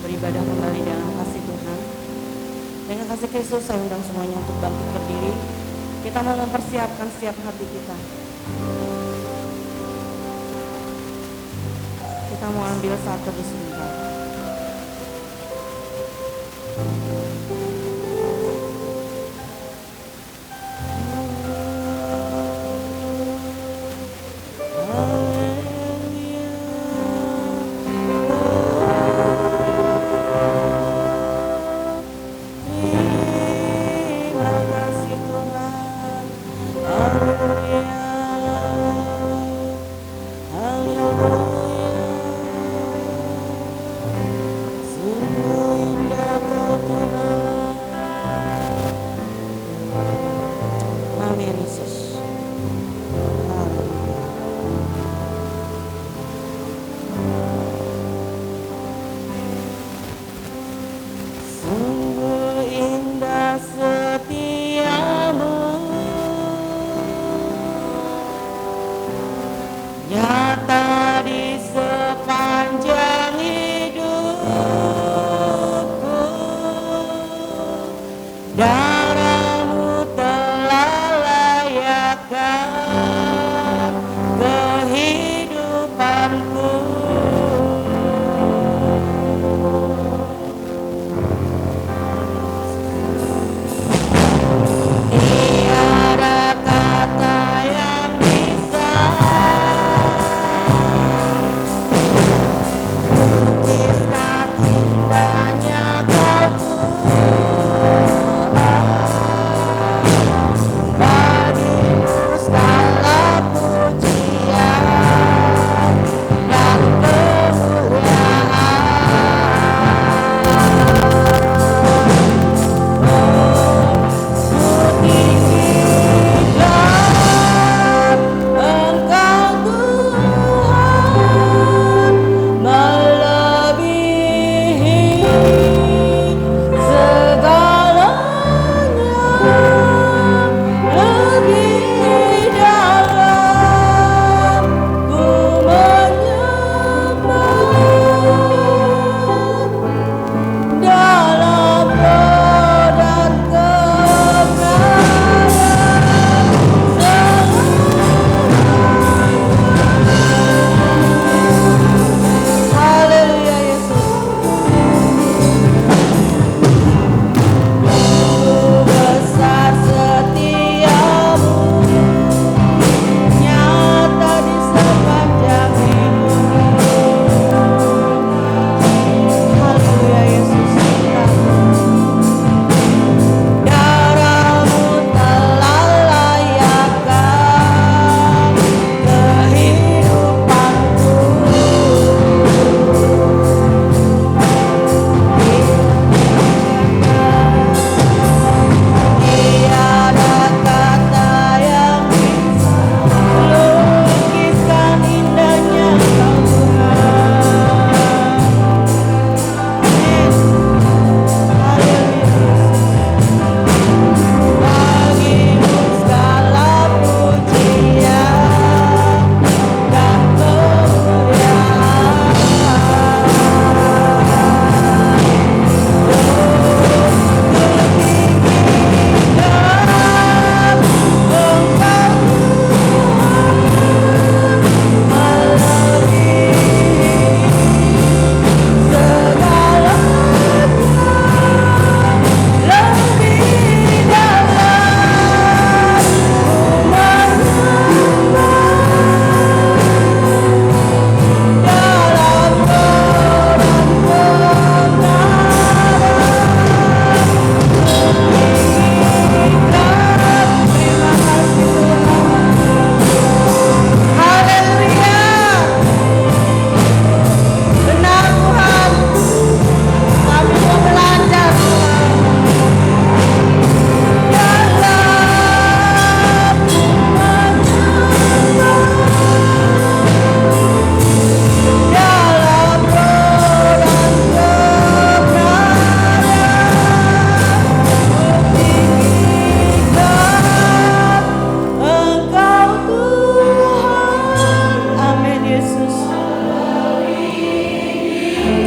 beribadah kembali dengan kasih Tuhan. Dengan kasih Kristus saya undang semuanya untuk bangkit berdiri. Kita mau mempersiapkan setiap hati kita. Kita mau ambil saat teduh sebentar.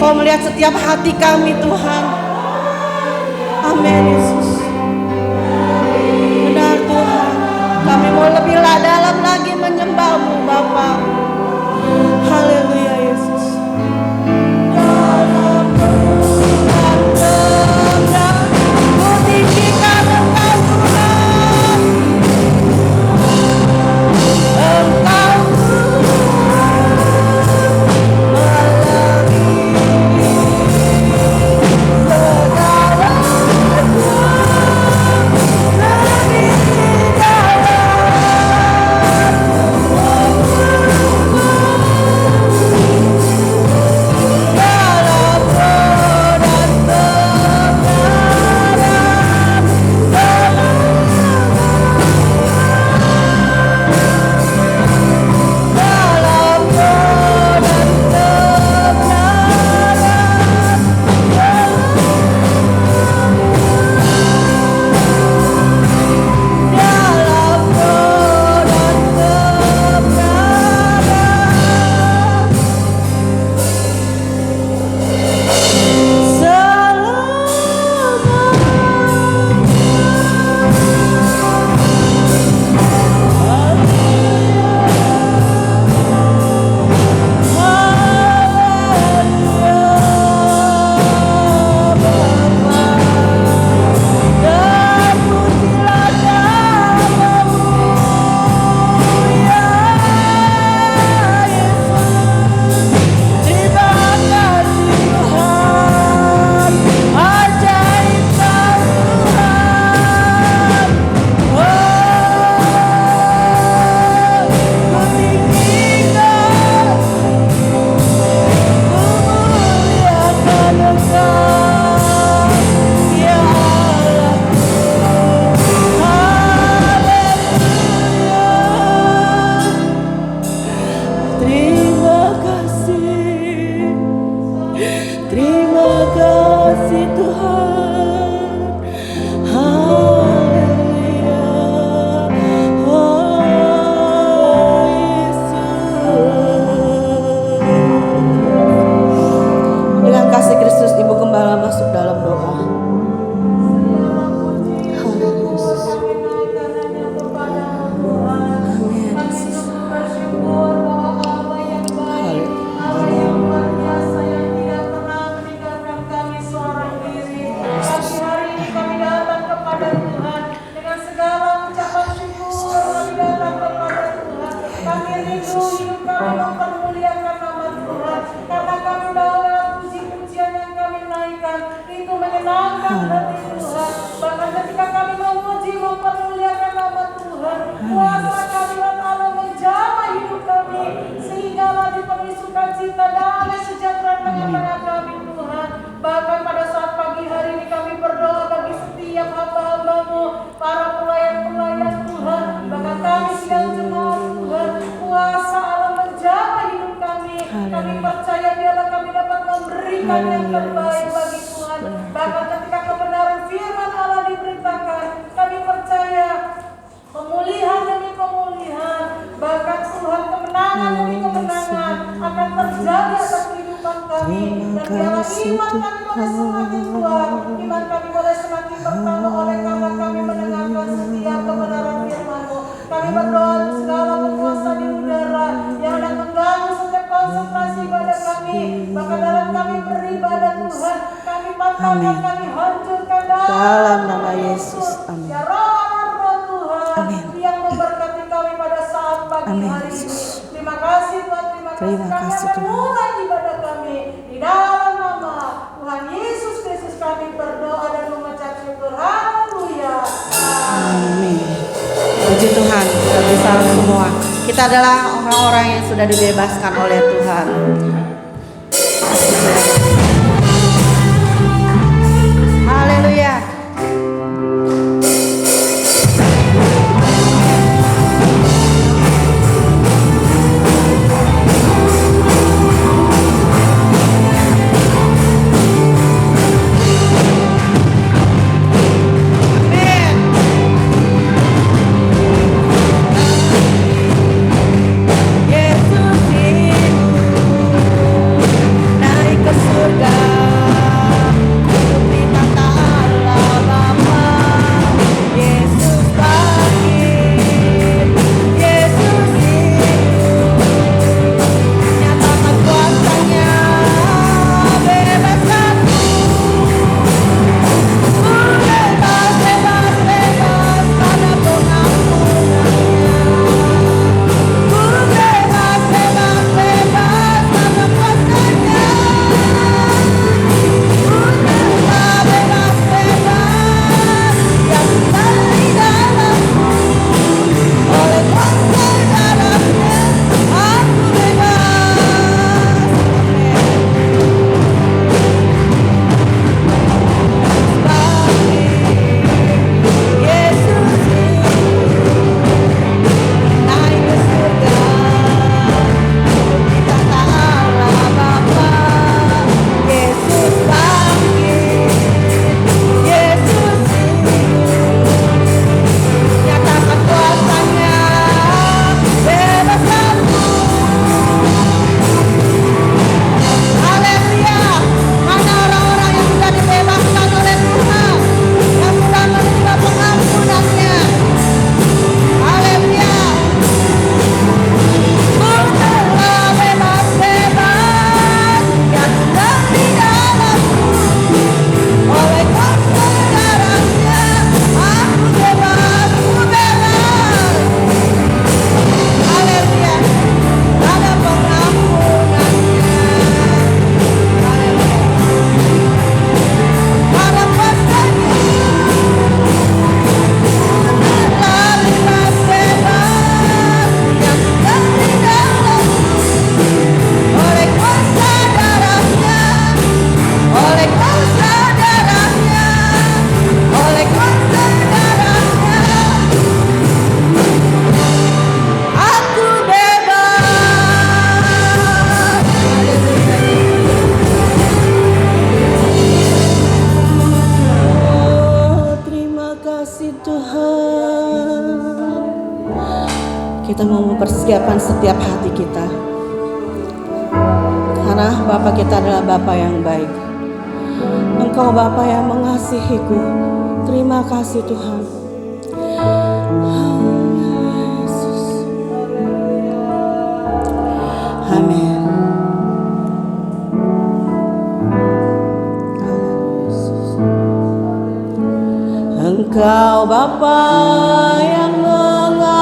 Engkau melihat setiap hati kami Tuhan. Amin Yesus. Benar Tuhan. Kami mau lebih dalam lagi menyembah-Mu Bapa. Haleluya Yesus. Kita adalah orang-orang yang sudah dibebaskan oleh Tuhan. Haleluya. Yesus Kita mau mempersiapkan setiap hati kita, karena Bapa kita adalah Bapa yang baik. Engkau Bapa yang mengasihiku. Terima kasih Tuhan. Yesus. Amin. Engkau Bapa yang mengasihiku,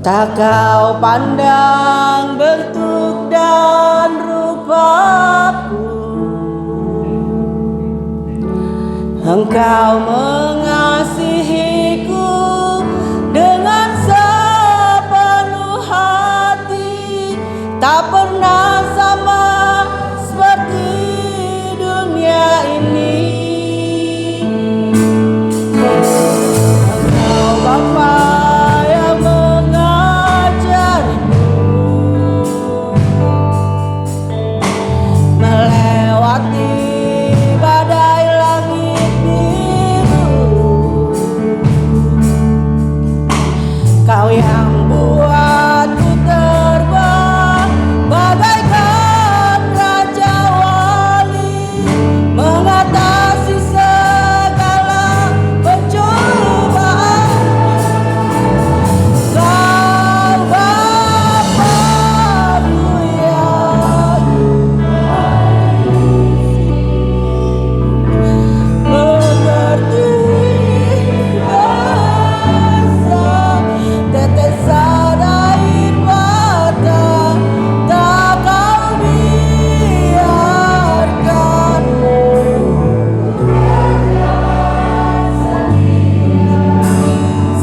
tak kau pandang bentuk dan rupaku. Engkau mengasihiku dengan sepenuh hati, tak pernah sama seperti dunia ini. Engkau Bapa yang mengajariku melewati badai langit biru. Kau yang buatku terbang bagaikan raja wali, mengatasi segala pencobaan. Kau Bapa-Ku yang mengerti rasa tetesan air mata, tak kau biarkan.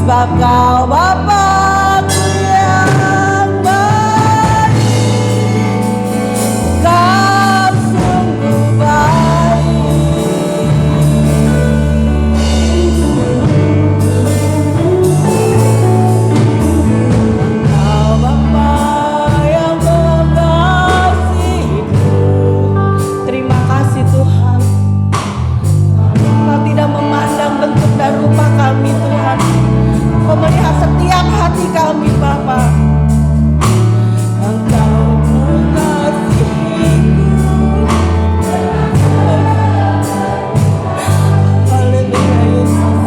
Sebab kau Bapa-Ku yang baik, kau sungguh baik. Kau Bapa yang mengasihiku. Terima kasih Tuhan. Kau tidak memandang bentuk dan rupa kami Tuhan. Kau melihat setiap hati kami Bapa. Engkau mengasihiku. Haleluya Yesus.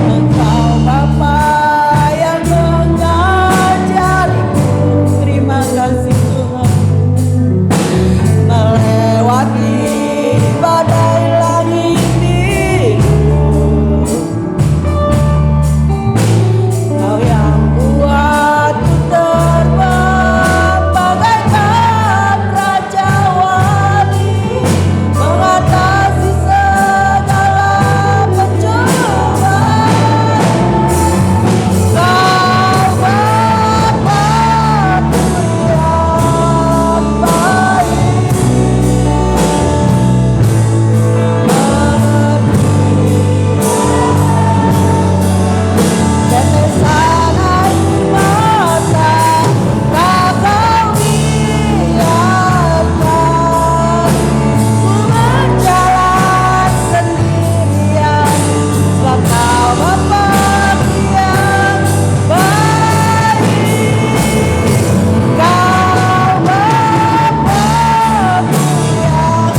Engkau Bapa yang mengajariku. Terima kasih Tuhan. Melewati badai langit biru, Kau yang buatku terbang bagaikan raja wali, mengatasi segala pencobaan. Kau Bapa-Ku yang baik, tetesan air mata, tak kau biarkan. Ku berjalan sendirian, sebab kau Bapa-Ku yang baik. Kau Bapa-Ku yang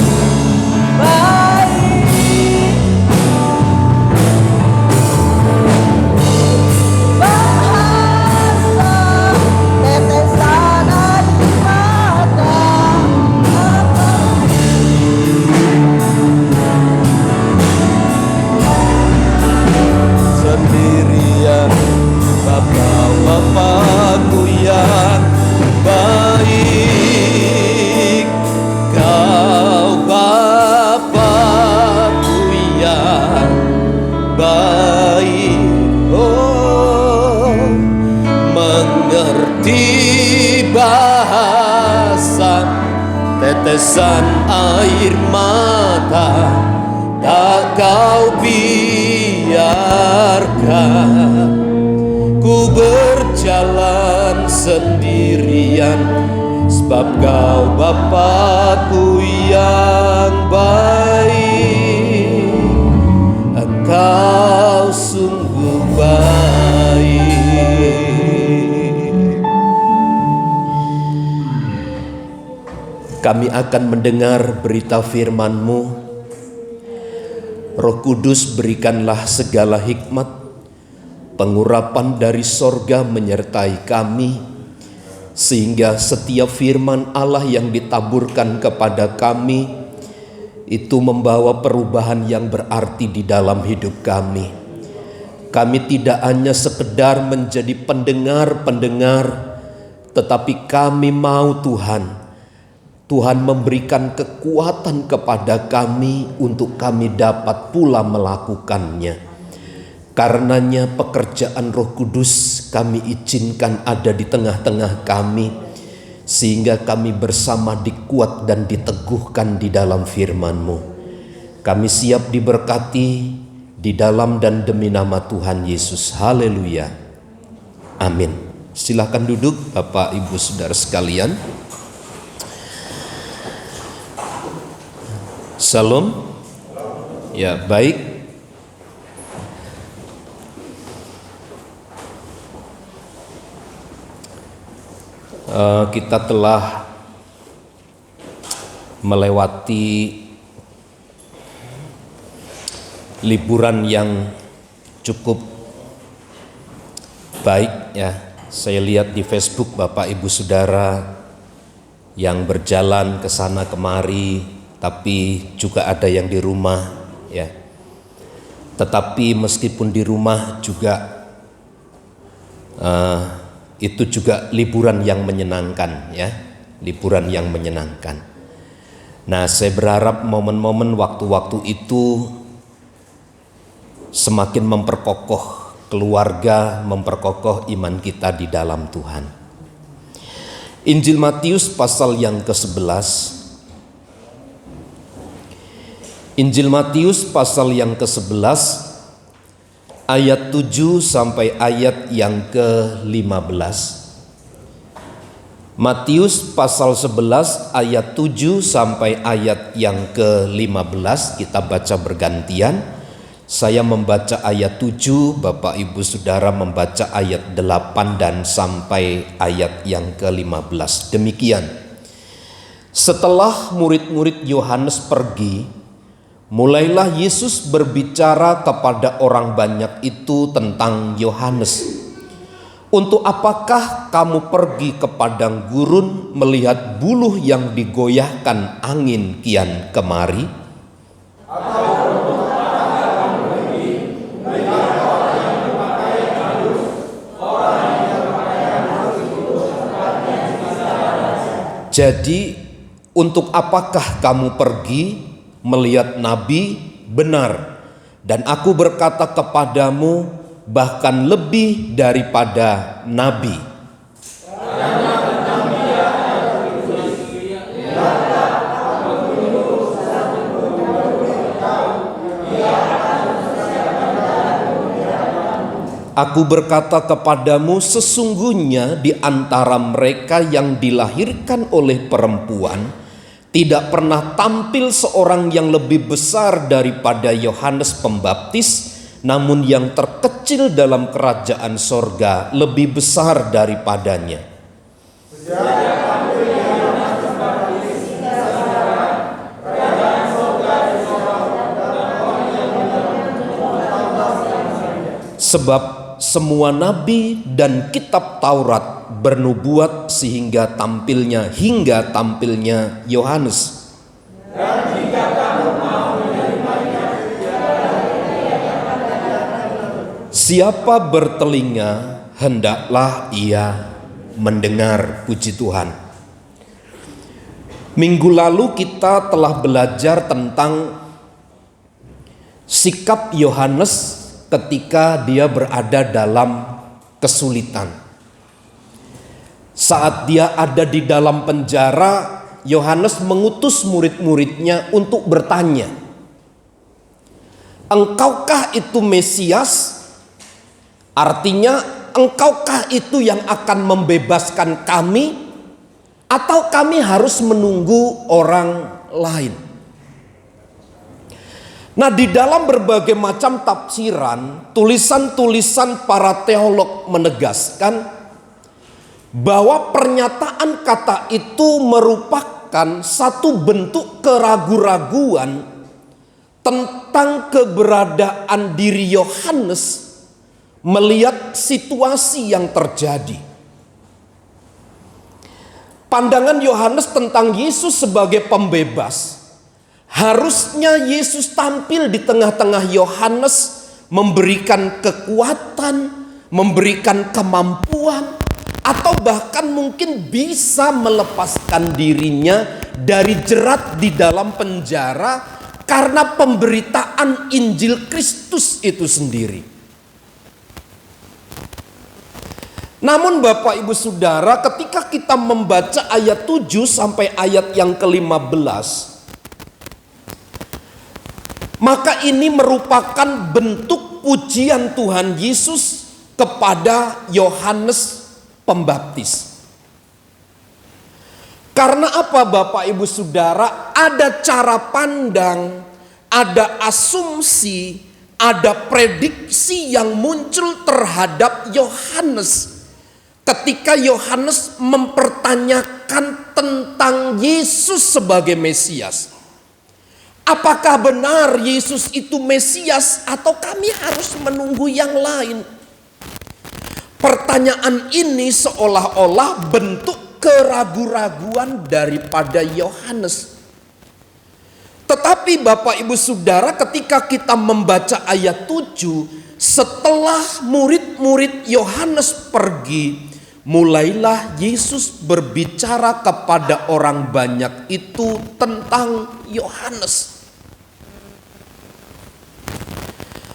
baik. Bahasa tetesan air mata, sendirian. Bapa-Bapa-Ku yang baik, Kau Bapa-Ku yang baik. Oh, mengerti bahasa tetesan air mata, tak kau biarkan. Ku berjalan sendirian, sebab Kau Bapa-Ku yang baik, Engkau sungguh baik. Kami akan mendengar berita firman-Mu. Roh Kudus, berikanlah segala hikmat, pengurapan dari sorga menyertai kami, sehingga setiap firman Allah yang ditaburkan kepada kami itu membawa perubahan yang berarti di dalam hidup kami. Kami tidak hanya sekedar menjadi pendengar-pendengar, tetapi kami mau Tuhan memberikan kekuatan kepada kami untuk kami dapat pula melakukannya. Karenanya pekerjaan Roh Kudus kami izinkan ada di tengah-tengah kami, sehingga kami bersama dikuat dan diteguhkan di dalam firman-Mu. Kami siap diberkati di dalam dan demi nama Tuhan Yesus. Haleluya. Amin. Silakan duduk Bapak Ibu Saudara sekalian. Salam. Ya, baik. Kita telah melewati liburan yang cukup baik ya. Saya lihat di Facebook Bapak Ibu Saudara yang berjalan ke sana kemari, tapi juga ada yang di rumah ya. Tetapi meskipun di rumah juga itu juga liburan yang menyenangkan ya, liburan yang menyenangkan. Nah, saya berharap momen-momen waktu-waktu itu semakin memperkokoh keluarga, memperkokoh iman kita di dalam Tuhan. Injil Matius pasal yang ke-11. Injil Matius pasal yang ke-11 ayat 7 sampai ayat yang ke-15. Matius pasal 11 ayat 7 sampai ayat yang ke-15, kita baca bergantian. Saya membaca ayat 7, Bapak Ibu Saudara membaca ayat 8 dan sampai ayat yang ke-15. Demikian. Setelah murid-murid Yohanes pergi, mulailah Yesus berbicara kepada orang banyak itu tentang Yohanes. Untuk apakah kamu pergi ke padang gurun melihat buluh yang digoyahkan angin kian kemari? Jadi, untuk apakah kamu pergi melihat nabi? Benar, dan aku berkata kepadamu, bahkan lebih daripada nabi. Aku berkata kepadamu, sesungguhnya di antara mereka yang dilahirkan oleh perempuan tidak pernah tampil seorang yang lebih besar daripada Yohanes Pembaptis, namun yang terkecil dalam kerajaan sorga lebih besar daripadanya. Sebab semua nabi dan kitab Taurat bernubuat hingga tampilnya Yohanes. Siapa bertelinga, hendaklah ia mendengar. Puji Tuhan. Minggu lalu kita telah belajar tentang sikap Yohanes ketika dia berada dalam kesulitan. Saat dia ada di dalam penjara, Yohanes mengutus murid-muridnya untuk bertanya, engkaukah itu Mesias? Artinya, engkaukah itu yang akan membebaskan kami? atau kami harus menunggu orang lain? Nah, di dalam berbagai macam tafsiran, tulisan-tulisan para teolog menegaskan bahwa pernyataan kata itu merupakan satu bentuk keraguan-raguan tentang keberadaan diri Yohanes melihat situasi yang terjadi. Pandangan Yohanes tentang Yesus sebagai pembebas, harusnya Yesus tampil di tengah-tengah Yohanes, memberikan kekuatan, memberikan kemampuan, atau bahkan mungkin bisa melepaskan dirinya dari jerat di dalam penjara karena pemberitaan Injil Kristus itu sendiri. Namun Bapak Ibu Saudara, ketika kita membaca ayat 7 sampai ayat yang ke-15, maka ini merupakan bentuk pujian Tuhan Yesus kepada Yohanes Pembaptis. Karena apa Bapak Ibu Saudara? Ada cara pandang, ada asumsi, ada prediksi yang muncul terhadap Yohanes ketika Yohanes mempertanyakan tentang Yesus sebagai Mesias. Apakah benar Yesus itu Mesias atau kami harus menunggu yang lain? Pertanyaan ini seolah-olah bentuk keraguan-raguan daripada Yohanes. Tetapi Bapak Ibu Saudara, ketika kita membaca ayat 7, setelah murid-murid Yohanes pergi, mulailah Yesus berbicara kepada orang banyak itu tentang Yohanes.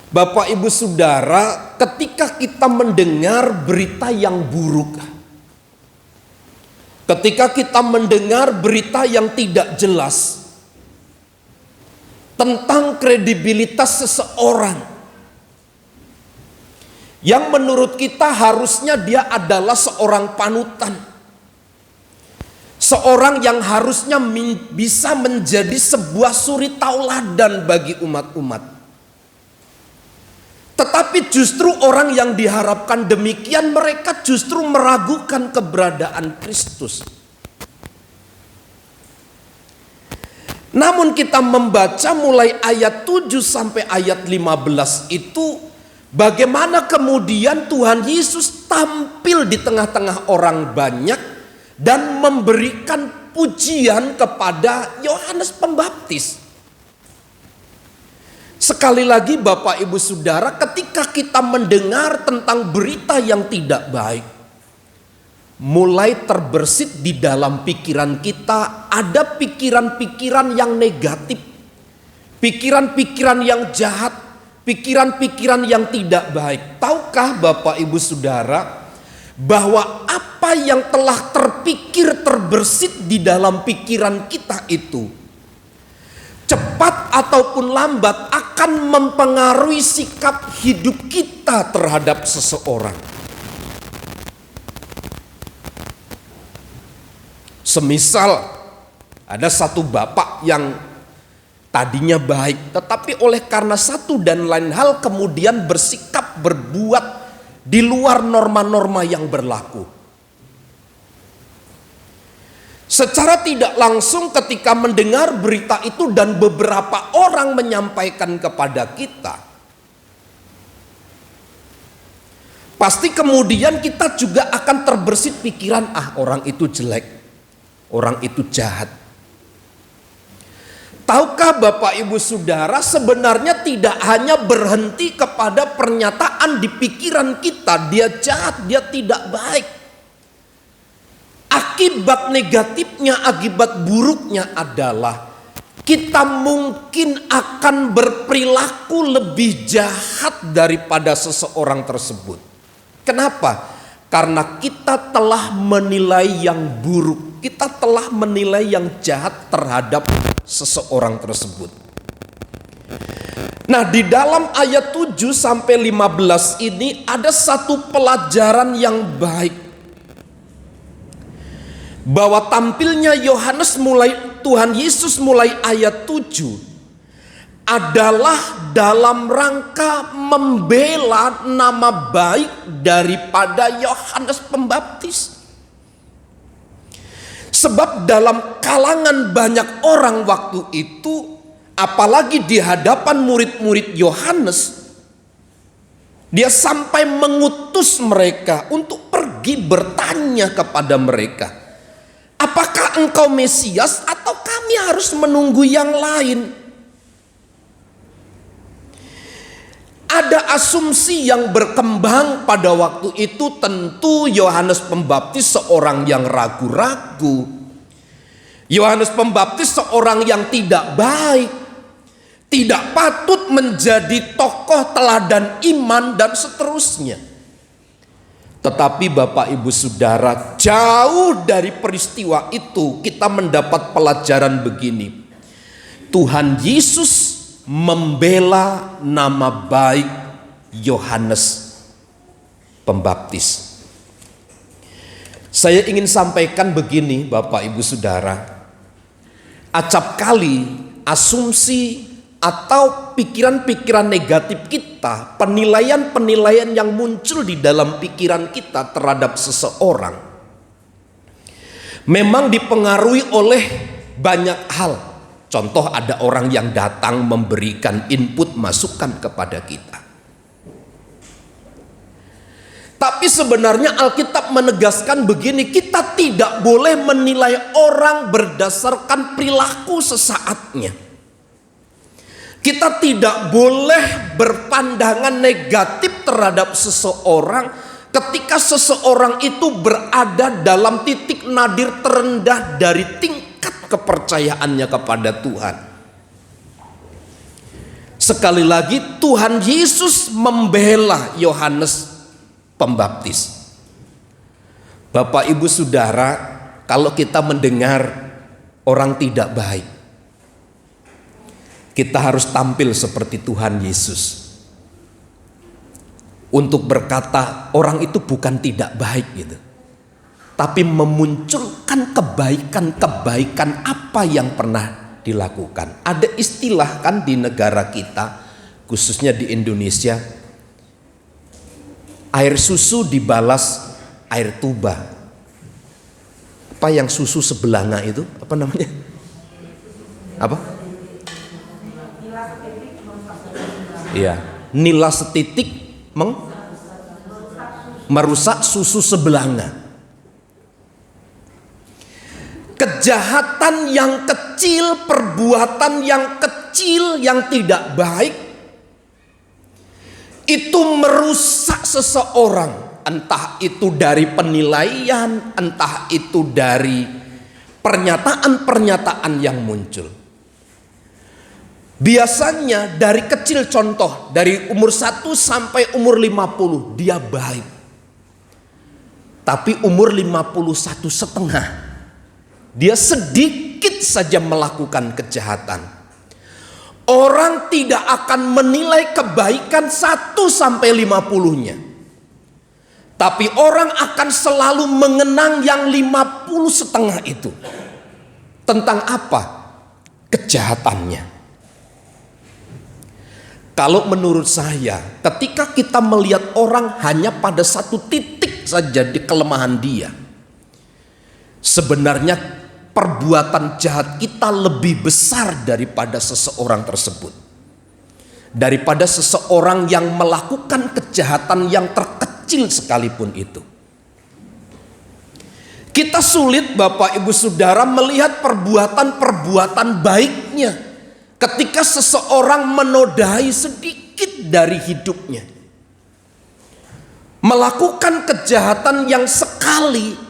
Bapak Ibu Saudara, ketika kita mendengar berita yang buruk, ketika kita mendengar berita yang tidak jelas tentang kredibilitas seseorang, yang menurut kita harusnya dia adalah seorang panutan, seorang yang harusnya bisa menjadi sebuah suri tauladan bagi umat-umat. Tetapi justru orang yang diharapkan demikian, mereka justru meragukan keberadaan Kristus. Namun kita membaca mulai ayat 7 sampai ayat 15 itu, bagaimana kemudian Tuhan Yesus tampil di tengah-tengah orang banyak dan memberikan pujian kepada Yohanes Pembaptis. Sekali lagi Bapak Ibu Saudara, ketika kita mendengar tentang berita yang tidak baik, mulai terbersit di dalam pikiran kita ada pikiran-pikiran yang negatif, pikiran-pikiran yang jahat, pikiran-pikiran yang tidak baik. Tahukah Bapak Ibu Saudara bahwa apa yang telah terpikir terbersit di dalam pikiran kita itu cepat ataupun lambat akan mempengaruhi sikap hidup kita terhadap seseorang. Semisal ada satu bapak yang tadinya baik, tetapi oleh karena satu dan lain hal kemudian bersikap berbuat di luar norma-norma yang berlaku. Secara tidak langsung ketika mendengar berita itu dan beberapa orang menyampaikan kepada kita, pasti kemudian kita juga akan terbersit pikiran, orang itu jelek, orang itu jahat. Tahukah Bapak Ibu Saudara, sebenarnya tidak hanya berhenti kepada pernyataan di pikiran kita, dia jahat, dia tidak baik. Akibat negatifnya, akibat buruknya adalah kita mungkin akan berperilaku lebih jahat daripada seseorang tersebut. Kenapa? Karena kita telah menilai yang buruk, kita telah menilai yang jahat terhadap seseorang tersebut. Nah, di dalam ayat 7 sampai 15 ini ada satu pelajaran yang baik. bahwa tampilnya Tuhan Yesus mulai ayat 7 adalah dalam rangka membela nama baik daripada Yohanes Pembaptis. Sebab dalam kalangan banyak orang waktu itu, apalagi di hadapan murid-murid Yohanes, dia sampai mengutus mereka untuk pergi bertanya kepada mereka, apakah engkau Mesias atau kami harus menunggu yang lain? Ada asumsi yang berkembang pada waktu itu, tentu Yohanes Pembaptis seorang yang ragu-ragu. Yohanes Pembaptis seorang yang tidak baik, tidak patut menjadi tokoh teladan iman dan seterusnya. Tetapi Bapak Ibu Saudara, jauh dari peristiwa itu kita mendapat pelajaran begini. Tuhan Yesus membela nama baik Yohanes Pembaptis. Saya ingin sampaikan begini Bapak Ibu Saudara, acap kali asumsi atau pikiran-pikiran negatif kita, penilaian-penilaian yang muncul di dalam pikiran kita terhadap seseorang memang dipengaruhi oleh banyak hal. Contoh, ada orang yang datang memberikan input masukan kepada kita. Tapi sebenarnya Alkitab menegaskan begini, kita tidak boleh menilai orang berdasarkan perilaku sesaatnya. Kita tidak boleh berpandangan negatif terhadap seseorang ketika seseorang itu berada dalam titik nadir terendah dari tingkat kepercayaannya kepada Tuhan. Sekali lagi, Tuhan Yesus membela Yohanes Pembaptis. Bapak Ibu Saudara, kalau kita mendengar orang tidak baik, kita harus tampil seperti Tuhan Yesus untuk berkata orang itu bukan tidak baik gitu, tapi memunculkan kebaikan-kebaikan apa yang pernah dilakukan. Ada istilah kan di negara kita, khususnya di Indonesia, air susu dibalas air tuba. Apa yang susu sebelanga itu? Apa namanya? Apa? Iya, nila setitik merusak susu sebelanga. Kejahatan yang kecil, perbuatan yang kecil yang tidak baik itu merusak seseorang, entah itu dari penilaian, entah itu dari pernyataan-pernyataan yang muncul. Biasanya dari kecil, contoh dari umur 1 sampai umur 50 dia baik, tapi umur 51 setengah dia sedikit saja melakukan kejahatan. Orang tidak akan menilai kebaikan 1 sampai 50-nya. Tapi orang akan selalu mengenang yang 50 setengah itu. Tentang apa? Kejahatannya. Kalau menurut saya, ketika kita melihat orang hanya pada satu titik saja di kelemahan dia, sebenarnya perbuatan jahat kita lebih besar daripada seseorang tersebut. Daripada seseorang yang melakukan kejahatan yang terkecil sekalipun itu. Kita sulit Bapak Ibu Saudara melihat perbuatan-perbuatan baiknya ketika seseorang menodai sedikit dari hidupnya. Melakukan kejahatan yang sekali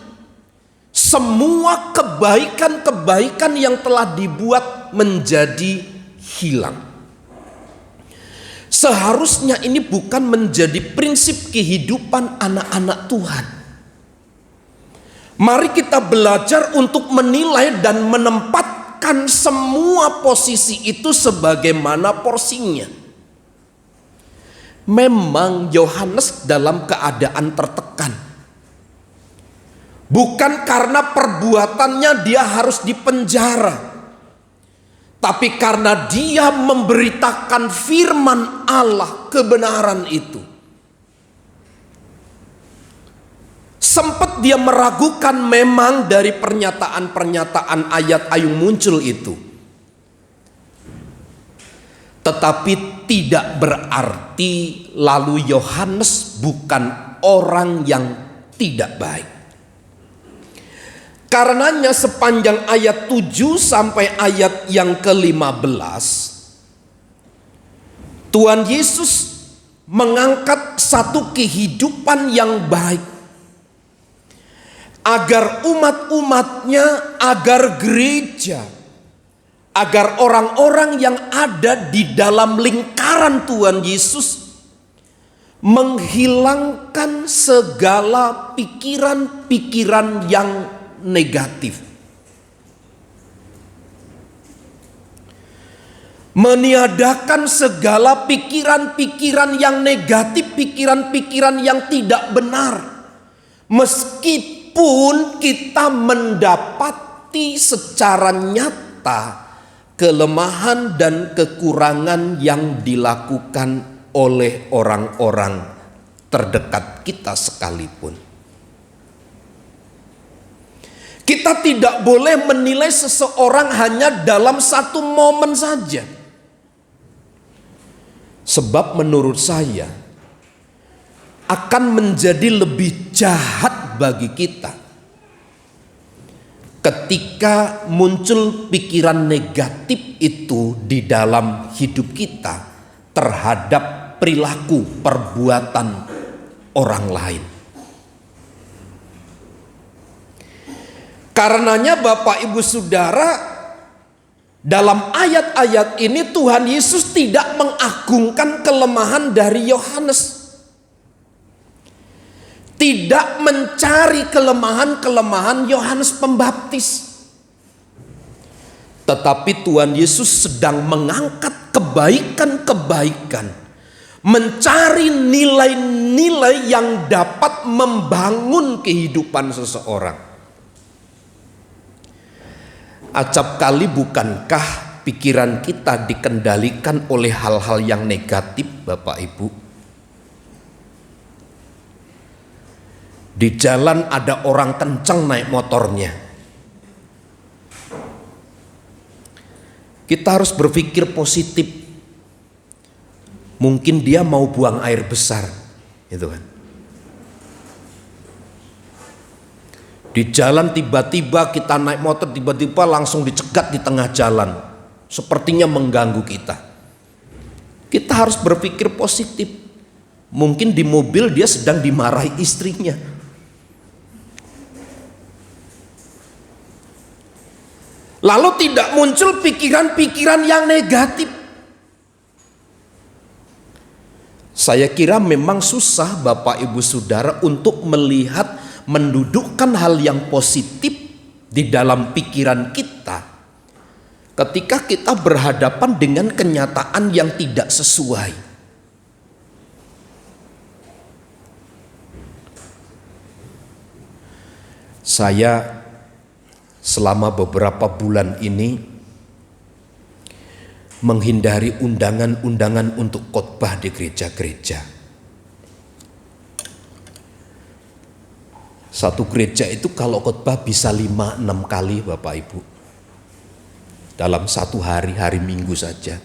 semua kebaikan-kebaikan yang telah dibuat menjadi hilang. Seharusnya ini bukan menjadi prinsip kehidupan anak-anak Tuhan. Mari kita belajar untuk menilai dan menempatkan semua posisi itu sebagaimana porsinya. Memang Yohanes dalam keadaan tertekan. Bukan karena perbuatannya dia harus dipenjara, tapi karena dia memberitakan firman Allah, kebenaran itu. Sempat dia meragukan memang dari pernyataan-pernyataan ayat yang muncul itu. Tetapi tidak berarti lalu Yohanes bukan orang yang tidak baik. Karenanya sepanjang ayat 7 sampai ayat yang ke-15, Tuhan Yesus mengangkat satu kehidupan yang baik. Agar umat-umatnya, agar gereja, agar orang-orang yang ada di dalam lingkaran Tuhan Yesus menghilangkan segala pikiran-pikiran yang negatif, meniadakan segala pikiran-pikiran yang negatif, pikiran-pikiran yang tidak benar, meskipun kita mendapati secara nyata kelemahan dan kekurangan yang dilakukan oleh orang-orang terdekat kita sekalipun. Kita tidak boleh menilai seseorang hanya dalam satu momen saja. Sebab menurut saya akan menjadi lebih jahat bagi kita ketika muncul pikiran negatif itu di dalam hidup kita terhadap perilaku perbuatan orang lain. Karenanya Bapak Ibu Saudara, dalam ayat-ayat ini Tuhan Yesus tidak mengagungkan kelemahan dari Yohanes. Tidak mencari kelemahan-kelemahan Yohanes Pembaptis. Tetapi Tuhan Yesus sedang mengangkat kebaikan-kebaikan. Mencari nilai-nilai yang dapat membangun kehidupan seseorang. Acap kali bukankah pikiran kita dikendalikan oleh hal-hal yang negatif, Bapak Ibu? Di jalan ada orang kencang naik motornya. Kita harus berpikir positif. Mungkin dia mau buang air besar, gitu kan? Di jalan tiba-tiba kita naik motor, tiba-tiba langsung dicegat di tengah jalan. Sepertinya mengganggu kita. Kita harus berpikir positif. Mungkin di mobil dia sedang dimarahi istrinya. Lalu tidak muncul pikiran-pikiran yang negatif. Saya kira memang susah Bapak Ibu Saudara untuk melihat, mendudukkan hal yang positif di dalam pikiran kita ketika kita berhadapan dengan kenyataan yang tidak sesuai. Saya selama beberapa bulan ini menghindari undangan-undangan untuk khotbah di gereja-gereja. Satu gereja itu kalau khotbah bisa 5-6 kali Bapak Ibu. Dalam satu hari Minggu saja.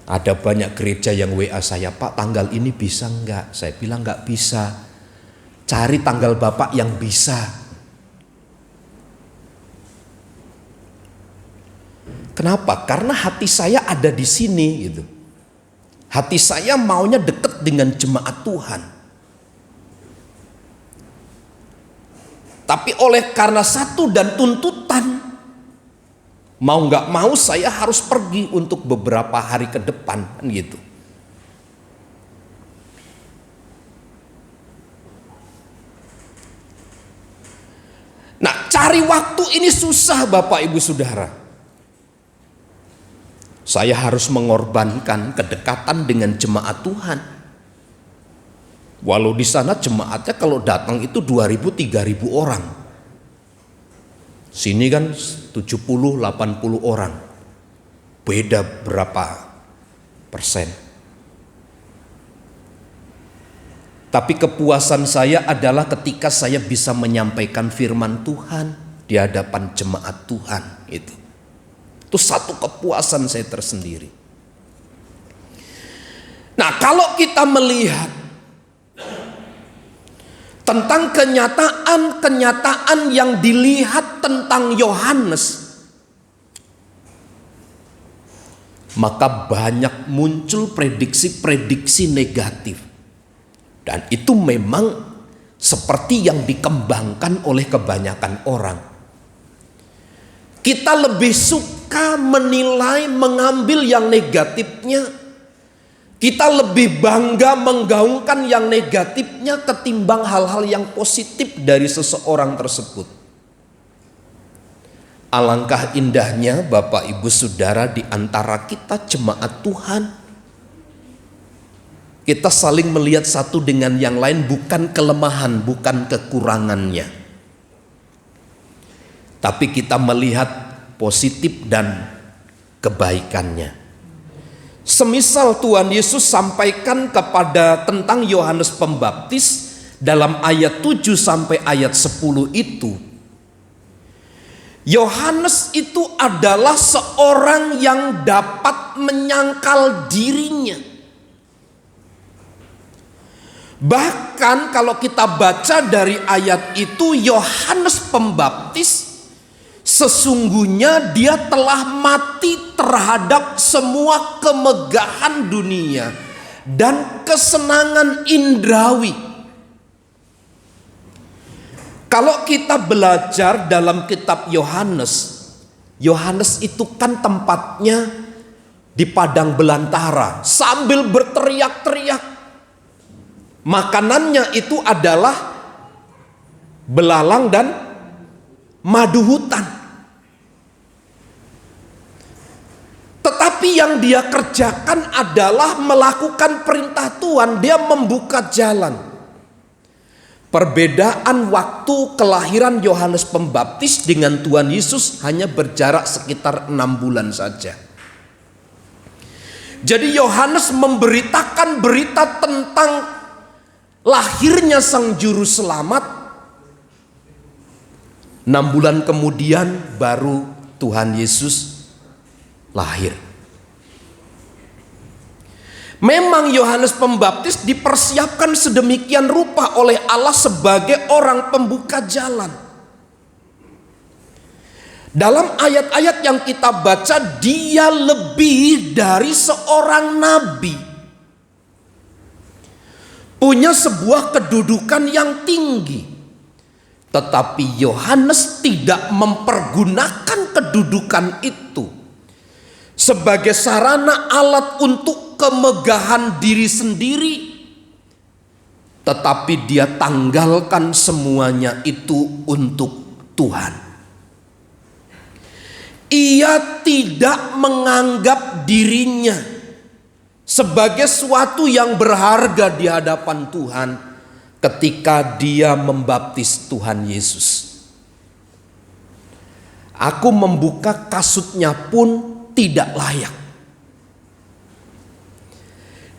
Ada banyak gereja yang WA saya, Pak tanggal ini bisa enggak? Saya bilang enggak bisa. Cari tanggal Bapak yang bisa. Kenapa? Karena hati saya ada di sini gitu. Hati saya maunya dekat dengan jemaat Tuhan. Tapi oleh karena satu dan tuntutan, mau nggak mau saya harus pergi untuk beberapa hari ke depan, kan gitu. Nah, cari waktu ini susah Bapak Ibu Saudara. Saya harus mengorbankan kedekatan dengan jemaat Tuhan. Walau di sana jemaatnya kalau datang itu 2.000-3.000 orang. Sini kan 70-80 orang. Beda berapa persen. Tapi kepuasan saya adalah ketika saya bisa menyampaikan firman Tuhan di hadapan jemaat Tuhan. Itu satu kepuasan saya tersendiri. Nah, kalau kita melihat tentang kenyataan yang dilihat tentang Yohanes, maka banyak muncul prediksi-prediksi negatif. Dan itu memang seperti yang dikembangkan oleh kebanyakan orang. Kita lebih suka menilai, mengambil yang negatifnya. Kita lebih bangga menggaungkan yang negatifnya ketimbang hal-hal yang positif dari seseorang tersebut. Alangkah indahnya Bapak Ibu Saudara di antara kita jemaat Tuhan. Kita saling melihat satu dengan yang lain, bukan kelemahan, bukan kekurangannya. Tapi kita melihat positif dan kebaikannya. Semisal Tuhan Yesus sampaikan kepada tentang Yohanes Pembaptis dalam ayat 7 sampai ayat 10 itu. Yohanes itu adalah seorang yang dapat menyangkal dirinya. Bahkan kalau kita baca dari ayat itu, Yohanes Pembaptis sesungguhnya dia telah mati terhadap semua kemegahan dunia dan kesenangan indrawi. Kalau kita belajar dalam kitab Yohanes, Yohanes itu kan tempatnya di padang belantara sambil berteriak-teriak. Makanannya itu adalah belalang dan madu hutan. Tetapi yang dia kerjakan adalah melakukan perintah Tuhan. Dia membuka jalan. Perbedaan waktu kelahiran Yohanes Pembaptis dengan Tuhan Yesus hanya berjarak sekitar 6 bulan saja. Jadi Yohanes memberitakan berita tentang lahirnya Sang Juru Selamat. 6 bulan kemudian baru Tuhan Yesus lahir. Memang Yohanes Pembaptis dipersiapkan sedemikian rupa oleh Allah sebagai orang pembuka jalan. Dalam ayat-ayat yang kita baca, dia lebih dari seorang nabi. Punya sebuah kedudukan yang tinggi. Tetapi Yohanes tidak mempergunakan kedudukan itu sebagai sarana alat untuk kemegahan diri sendiri. Tetapi dia tanggalkan semuanya itu untuk Tuhan. Ia tidak menganggap dirinya sebagai suatu yang berharga di hadapan Tuhan ketika dia membaptis Tuhan Yesus. Aku membuka kasutnya pun tidak layak.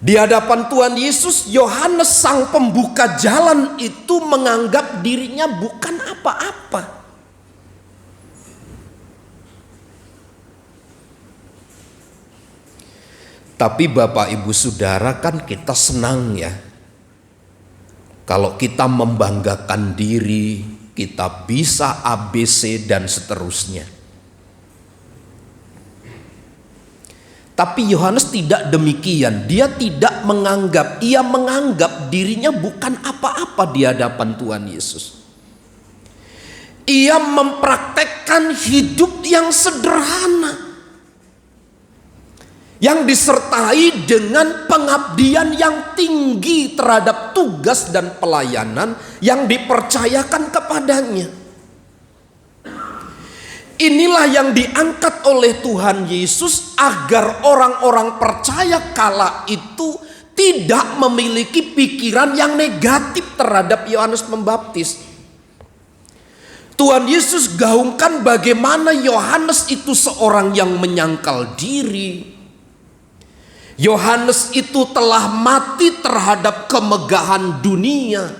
Di hadapan Tuhan Yesus, Yohanes sang pembuka jalan itu menganggap dirinya bukan apa-apa. Tapi Bapak Ibu Saudara, kan kita senang ya kalau kita membanggakan diri, kita bisa ABC dan seterusnya. Tapi Yohanes tidak demikian. Dia tidak menganggap, ia menganggap dirinya bukan apa-apa di hadapan Tuhan Yesus. Ia mempraktekkan hidup yang sederhana, yang disertai dengan pengabdian yang tinggi terhadap tugas dan pelayanan yang dipercayakan kepadanya. Inilah yang diangkat oleh Tuhan Yesus agar orang-orang percaya kala itu tidak memiliki pikiran yang negatif terhadap Yohanes Pembaptis. Tuhan Yesus gaungkan bagaimana Yohanes itu seorang yang menyangkal diri. Yohanes itu telah mati terhadap kemegahan dunia,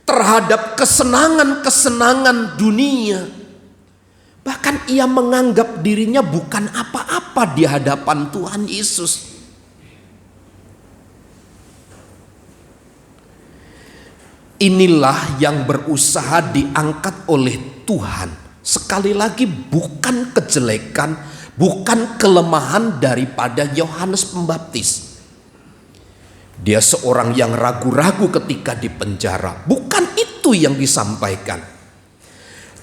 terhadap kesenangan-kesenangan dunia. Bahkan ia menganggap dirinya bukan apa-apa di hadapan Tuhan Yesus. Inilah yang berusaha diangkat oleh Tuhan. Sekali lagi bukan kejelekan, bukan kelemahan daripada Yohanes Pembaptis. Dia seorang yang ragu-ragu ketika di penjara. Bukan itu yang disampaikan.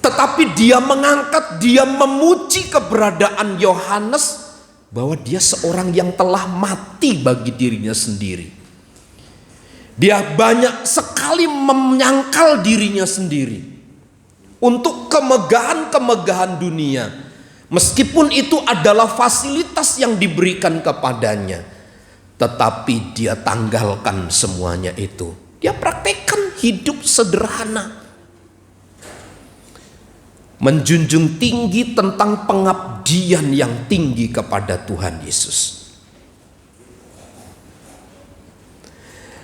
Tetapi dia mengangkat, dia memuji keberadaan Yohanes, bahwa dia seorang yang telah mati bagi dirinya sendiri. Dia banyak sekali menyangkal dirinya sendiri untuk kemegahan-kemegahan dunia. Meskipun itu adalah fasilitas yang diberikan kepadanya, tetapi dia tanggalkan semuanya itu. Dia praktekkan hidup sederhana. Menjunjung tinggi tentang pengabdian yang tinggi kepada Tuhan Yesus.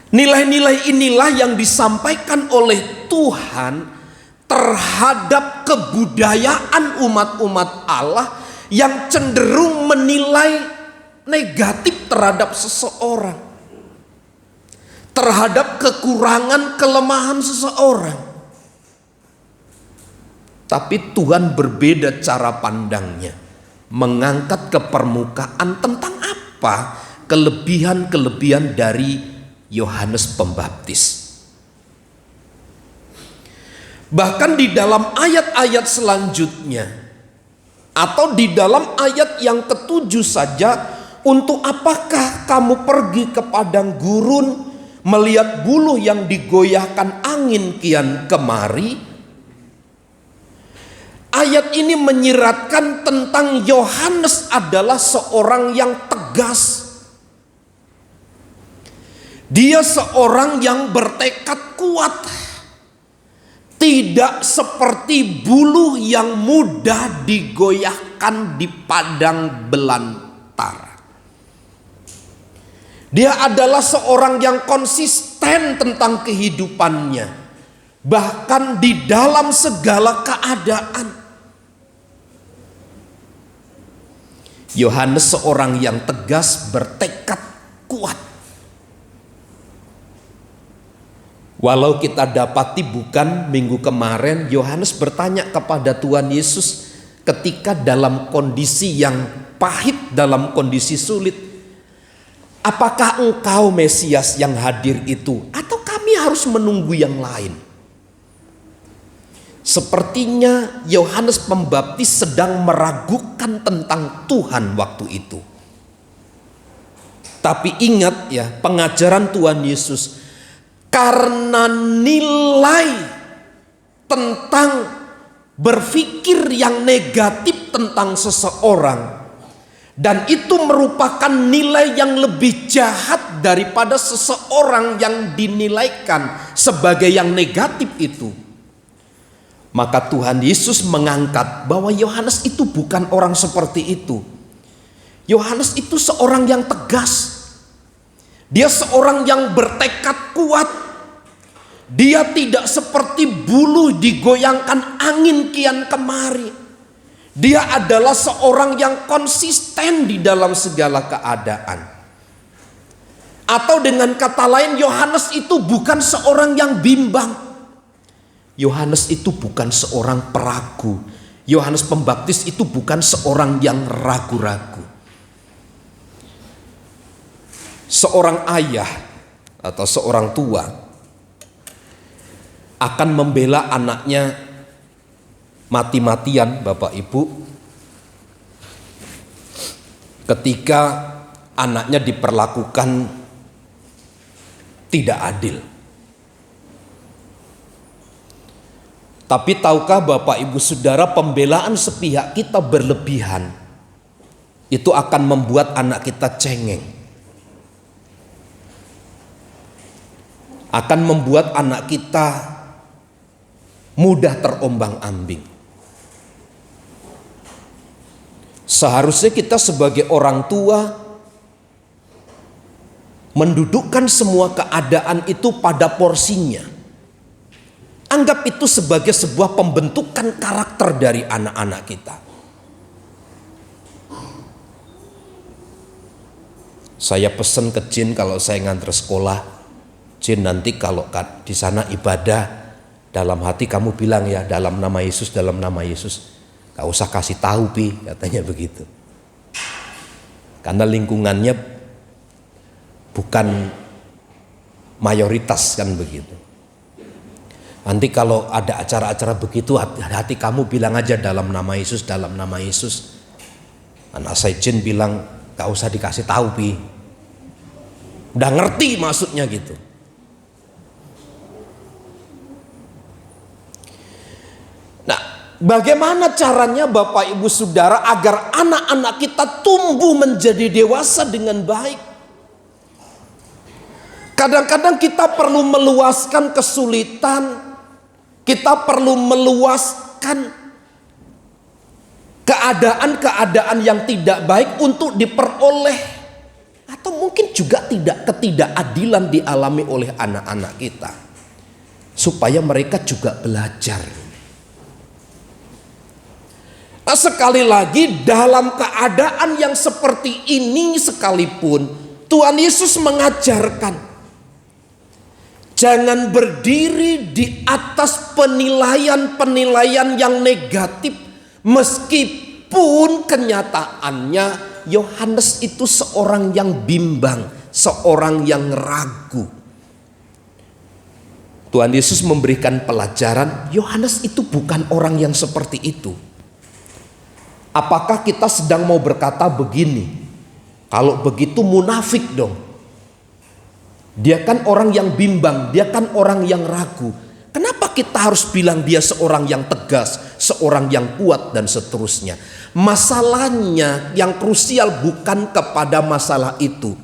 Nilai-nilai inilah yang disampaikan oleh Tuhan terhadap kebudayaan umat-umat Allah yang cenderung menilai negatif terhadap seseorang, terhadap kekurangan kelemahan seseorang. Tapi Tuhan berbeda cara pandangnya, mengangkat ke permukaan tentang apa kelebihan-kelebihan dari Yohanes Pembaptis. Bahkan di dalam ayat-ayat selanjutnya, atau di dalam ayat yang ke-7 saja, untuk apakah kamu pergi ke padang gurun melihat buluh yang digoyahkan angin kian kemari? Ayat ini menyiratkan tentang Yohanes adalah seorang yang tegas. Dia seorang yang bertekad kuat. Tidak seperti buluh yang mudah digoyahkan di padang belantara. Dia adalah seorang yang konsisten tentang kehidupannya, bahkan di dalam segala keadaan. Yohanes seorang yang tegas, bertekad kuat. Walau kita dapati bukan minggu kemarin Yohanes bertanya kepada Tuhan Yesus ketika dalam kondisi yang pahit, dalam kondisi sulit, apakah engkau Mesias yang hadir itu, atau kami harus menunggu yang lain? Sepertinya Yohanes Pembaptis sedang meragukan tentang Tuhan waktu itu. Tapi ingat ya, pengajaran Tuhan Yesus, karena nilai tentang berpikir yang negatif tentang seseorang, dan itu merupakan nilai yang lebih jahat daripada seseorang yang dinilaikan sebagai yang negatif itu, maka Tuhan Yesus mengangkat bahwa Yohanes itu bukan orang seperti itu. Yohanes itu seorang yang tegas. Dia seorang yang bertekad kuat. Dia tidak seperti buluh digoyangkan angin kian kemari. Dia adalah seorang yang konsisten di dalam segala keadaan. Atau dengan kata lain, Yohanes itu bukan seorang yang bimbang. Yohanes itu bukan seorang peragu. Yohanes Pembaptis itu bukan seorang yang ragu-ragu. Seorang ayah atau seorang tua akan membela anaknya mati-matian, Bapak Ibu, ketika anaknya diperlakukan tidak adil. Tapi tahukah Bapak Ibu Saudara, pembelaan sepihak kita berlebihan itu akan membuat anak kita cengeng. akan membuat anak kita mudah terombang-ambing. Seharusnya kita sebagai orang tua mendudukkan semua keadaan itu pada porsinya. Anggap itu sebagai sebuah pembentukan karakter dari anak-anak kita. Saya pesan ke Jin kalau saya nganter sekolah, Jin nanti kalau di sana ibadah, dalam hati kamu bilang ya, dalam nama Yesus, dalam nama Yesus. Gak usah kasih tahu Pi, katanya begitu. Karena lingkungannya bukan mayoritas kan begitu. Nanti kalau ada acara-acara begitu, hati kamu bilang aja dalam nama Yesus, dalam nama Yesus. Anak saya Jin bilang, gak usah dikasih tahu Pi. Udah ngerti maksudnya gitu. Nah, bagaimana caranya Bapak Ibu Saudara agar anak-anak kita tumbuh menjadi dewasa dengan baik? Kadang-kadang kita perlu meluaskan kesulitan, kita perlu meluaskan keadaan-keadaan yang tidak baik untuk diperoleh. Atau mungkin juga ketidakadilan dialami oleh anak-anak kita. Supaya mereka juga belajar. Nah, sekali lagi dalam keadaan yang seperti ini sekalipun Tuhan Yesus mengajarkan, jangan berdiri di atas penilaian-penilaian yang negatif, meskipun kenyataannya Yohanes itu seorang yang bimbang, seorang yang ragu. Tuhan Yesus memberikan pelajaran, Yohanes itu bukan orang yang seperti itu. Apakah kita sedang mau berkata begini? Kalau begitu munafik dong. Dia kan orang yang bimbang, dia kan orang yang ragu. Kenapa kita harus bilang dia seorang yang tegas, seorang yang kuat dan seterusnya? Masalahnya yang krusial bukan kepada masalah itu,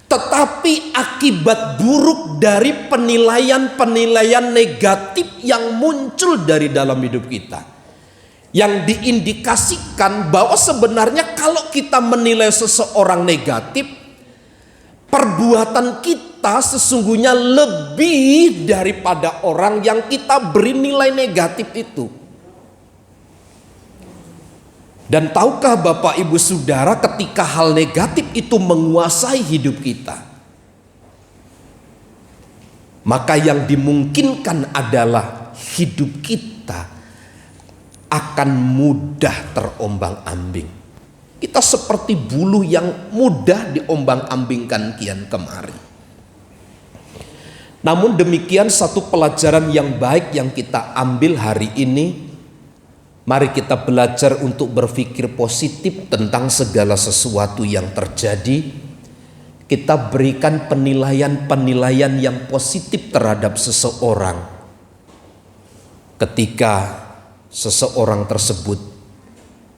tetapi akibat buruk dari penilaian-penilaian negatif yang muncul dari dalam hidup kita. Yang diindikasikan bahwa sebenarnya kalau kita menilai seseorang negatif, perbuatan kita sesungguhnya lebih daripada orang yang kita beri nilai negatif itu. Dan tahukah Bapak Ibu Saudara, ketika hal negatif itu menguasai hidup kita, maka yang dimungkinkan adalah hidup kita akan mudah terombang-ambing. Kita seperti bulu yang mudah diombang-ambingkan kian kemari. Namun demikian, satu pelajaran yang baik yang kita ambil hari ini, mari kita belajar untuk berpikir positif tentang segala sesuatu yang terjadi. Kita berikan penilaian-penilaian yang positif terhadap seseorang ketika seseorang tersebut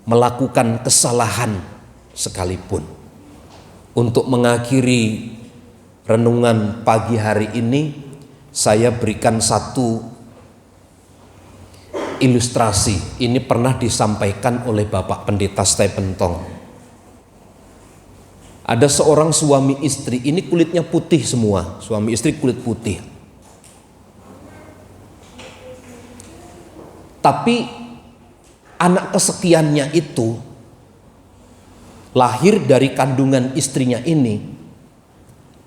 melakukan kesalahan sekalipun. Untuk mengakhiri renungan pagi hari ini, saya berikan satu ilustrasi. Ini pernah disampaikan oleh Bapak Pendeta Stephen Tong. Ada seorang suami istri, ini kulitnya putih semua, suami istri kulit putih. Tapi anak kesekiannya itu lahir dari kandungan istrinya ini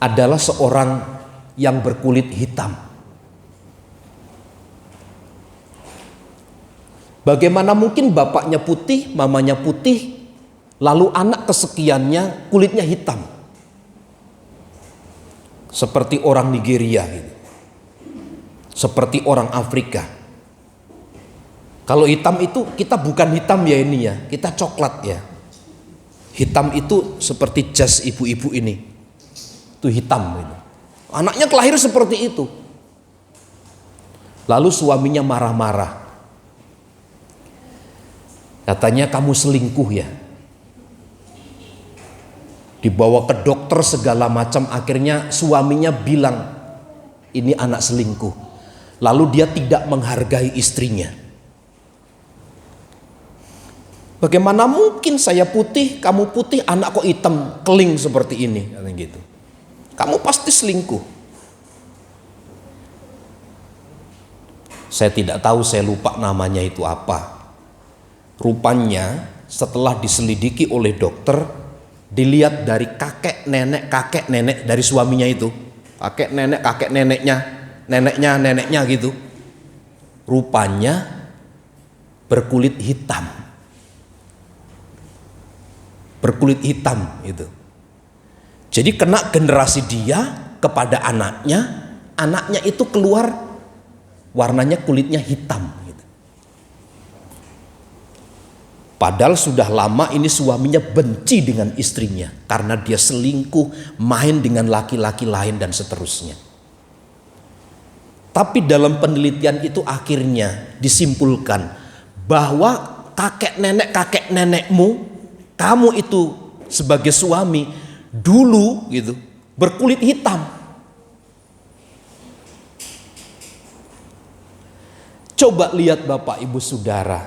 adalah seorang yang berkulit hitam. Bagaimana mungkin bapaknya putih, mamanya putih, lalu anak kesekiannya kulitnya hitam? Seperti orang Nigeria gitu. Seperti orang Afrika. Kalau hitam itu kita bukan hitam ya ini ya, kita coklat ya. Hitam itu seperti jas ibu-ibu ini, itu hitam gitu. Anaknya kelahir seperti itu. Lalu suaminya marah-marah. Katanya kamu selingkuh ya. Dibawa ke dokter segala macam, akhirnya suaminya bilang, ini anak selingkuh. Lalu dia tidak menghargai istrinya. Bagaimana mungkin saya putih, kamu putih, anak kok hitam, keling seperti ini, gitu. Kamu pasti selingkuh. Saya tidak tahu, saya lupa namanya itu apa. Rupanya setelah diselidiki oleh dokter, dilihat dari kakek nenek dari suaminya itu, kakek neneknya gitu, rupanya berkulit hitam itu. Jadi kena generasi dia kepada anaknya itu keluar warnanya kulitnya hitam gitu. Padahal sudah lama ini suaminya benci dengan istrinya karena dia selingkuh, main dengan laki-laki lain dan seterusnya. Tapi dalam penelitian itu akhirnya disimpulkan bahwa kakek nenekmu, kamu itu sebagai suami dulu gitu berkulit hitam. Coba lihat Bapak Ibu Saudara,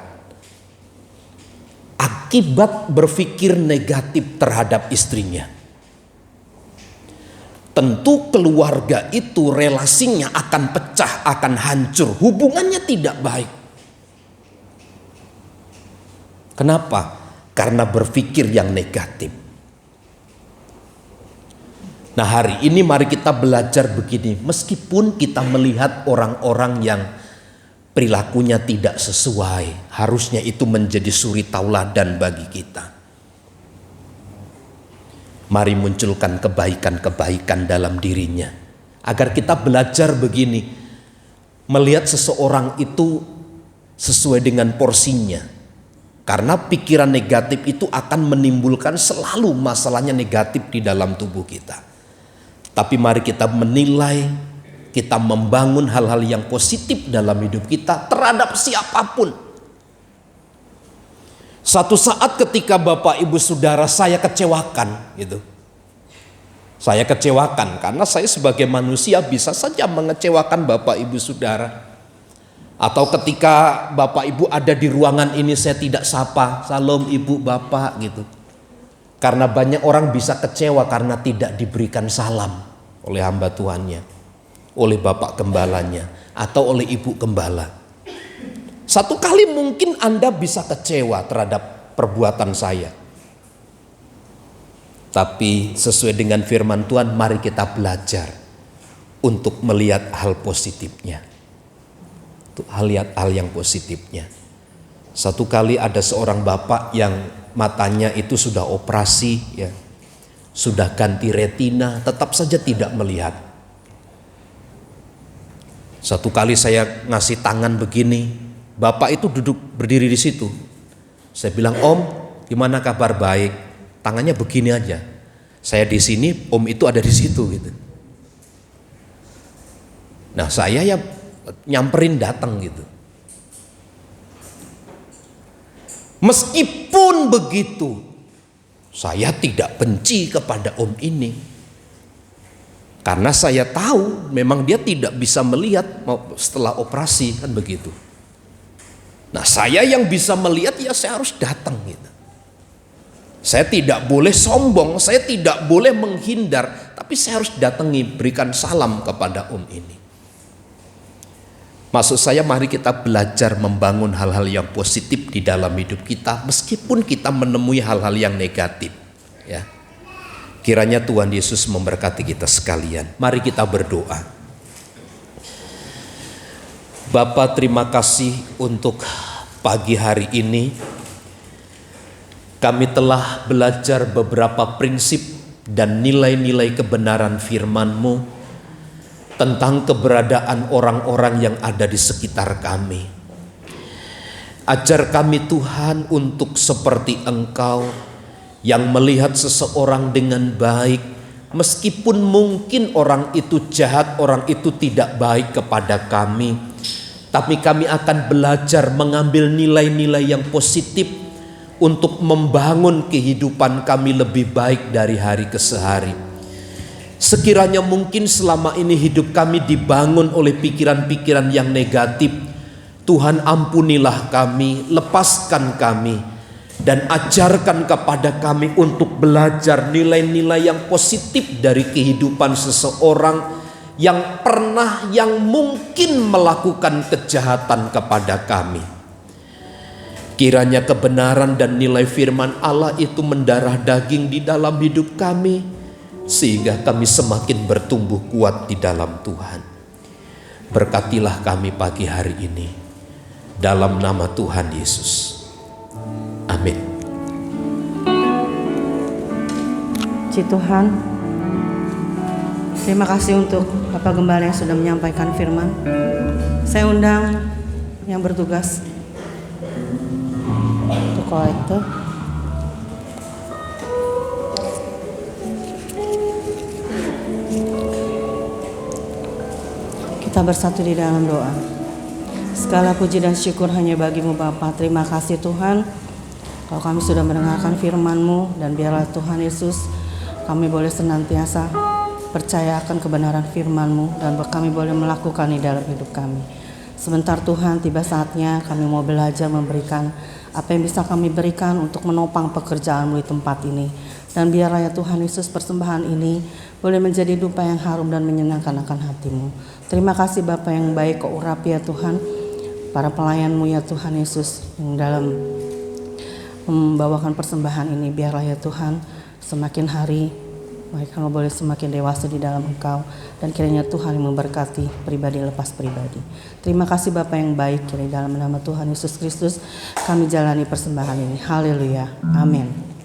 akibat berpikir negatif terhadap istrinya, tentu keluarga itu relasinya akan pecah, akan hancur, hubungannya tidak baik. Kenapa? Karena berpikir yang negatif. Nah, hari ini mari kita belajar begini, meskipun kita melihat orang-orang yang perilakunya tidak sesuai, harusnya itu menjadi suri tauladan bagi kita. Mari munculkan kebaikan-kebaikan dalam dirinya, agar kita belajar begini, melihat seseorang itu sesuai dengan porsinya. Karena pikiran negatif itu akan menimbulkan selalu masalahnya negatif di dalam tubuh kita. Tapi mari kita menilai, kita membangun hal-hal yang positif dalam hidup kita terhadap siapapun. Satu saat ketika Bapak Ibu Saudara saya kecewakan gitu. Saya kecewakan karena saya sebagai manusia bisa saja mengecewakan Bapak Ibu Saudara. Atau ketika Bapak Ibu ada di ruangan ini saya tidak sapa, salam Ibu Bapak gitu. Karena banyak orang bisa kecewa karena tidak diberikan salam oleh hamba Tuhannya, oleh Bapak Gembalanya, atau oleh Ibu Gembala. Satu kali mungkin Anda bisa kecewa terhadap perbuatan saya. Tapi sesuai dengan firman Tuhan, mari kita belajar untuk melihat hal positifnya. Lihat hal yang positifnya. Satu kali ada seorang bapak yang matanya itu sudah operasi ya, sudah ganti retina, tetap saja tidak melihat. Satu kali saya ngasih tangan begini, bapak itu duduk berdiri di situ. Saya bilang, Om, gimana kabar? Baik. Tangannya begini aja. Saya di sini, Om itu ada di situ gitu. Nah, saya ya nyamperin datang gitu. Meskipun begitu, saya tidak benci kepada Om ini. Karena saya tahu memang dia tidak bisa melihat setelah operasi kan begitu. Nah, saya yang bisa melihat ya saya harus datang gitu. Saya tidak boleh sombong, saya tidak boleh menghindar, tapi saya harus datangi, berikan salam kepada Om ini. Maksud saya mari kita belajar membangun hal-hal yang positif di dalam hidup kita meskipun kita menemui hal-hal yang negatif ya. Kiranya Tuhan Yesus memberkati kita sekalian. Mari kita berdoa. Bapa, terima kasih untuk pagi hari ini. Kami telah belajar beberapa prinsip dan nilai-nilai kebenaran firman-Mu tentang keberadaan orang-orang yang ada di sekitar kami. Ajar kami Tuhan untuk seperti Engkau yang melihat seseorang dengan baik, meskipun mungkin orang itu jahat, orang itu tidak baik kepada kami, tapi kami akan belajar mengambil nilai-nilai yang positif untuk membangun kehidupan kami lebih baik dari hari ke hari. Sekiranya mungkin selama ini hidup kami dibangun oleh pikiran-pikiran yang negatif, Tuhan ampunilah kami, lepaskan kami, dan ajarkan kepada kami untuk belajar nilai-nilai yang positif dari kehidupan seseorang yang pernah, yang mungkin melakukan kejahatan kepada kami. Kiranya kebenaran dan nilai firman Allah itu mendarah daging di dalam hidup kami, sehingga kami semakin bertumbuh kuat di dalam Tuhan. Berkatilah kami pagi hari ini, dalam nama Tuhan Yesus. Amin. Puji Tuhan. Terima kasih untuk Bapak Gembala yang sudah menyampaikan firman. Saya undang yang bertugas untuk kolektor. Kita bersatu di dalam doa. Segala puji dan syukur hanya bagi-Mu Bapa. Terima kasih Tuhan, kalau kami sudah mendengarkan firman-Mu, dan biarlah Tuhan Yesus kami boleh senantiasa percaya akan kebenaran firman-Mu, dan kami boleh melakukan di dalam hidup kami. Sebentar Tuhan, tiba saatnya kami mau belajar memberikan apa yang bisa kami berikan untuk menopang pekerjaan-Mu di tempat ini. Dan biarlah ya Tuhan Yesus, persembahan ini boleh menjadi dupa yang harum dan menyenangkan akan hati-Mu. Terima kasih Bapa yang baik, Kau urapi ya Tuhan para pelayan-Mu ya Tuhan Yesus, yang dalam membawakan persembahan ini. Biarlah ya Tuhan, semakin hari mereka boleh semakin dewasa di dalam Engkau, dan kiranya Tuhan yang memberkati pribadi lepas pribadi. Terima kasih Bapa yang baik, kiranya dalam nama Tuhan Yesus Kristus kami jalani persembahan ini. Haleluya. Amin.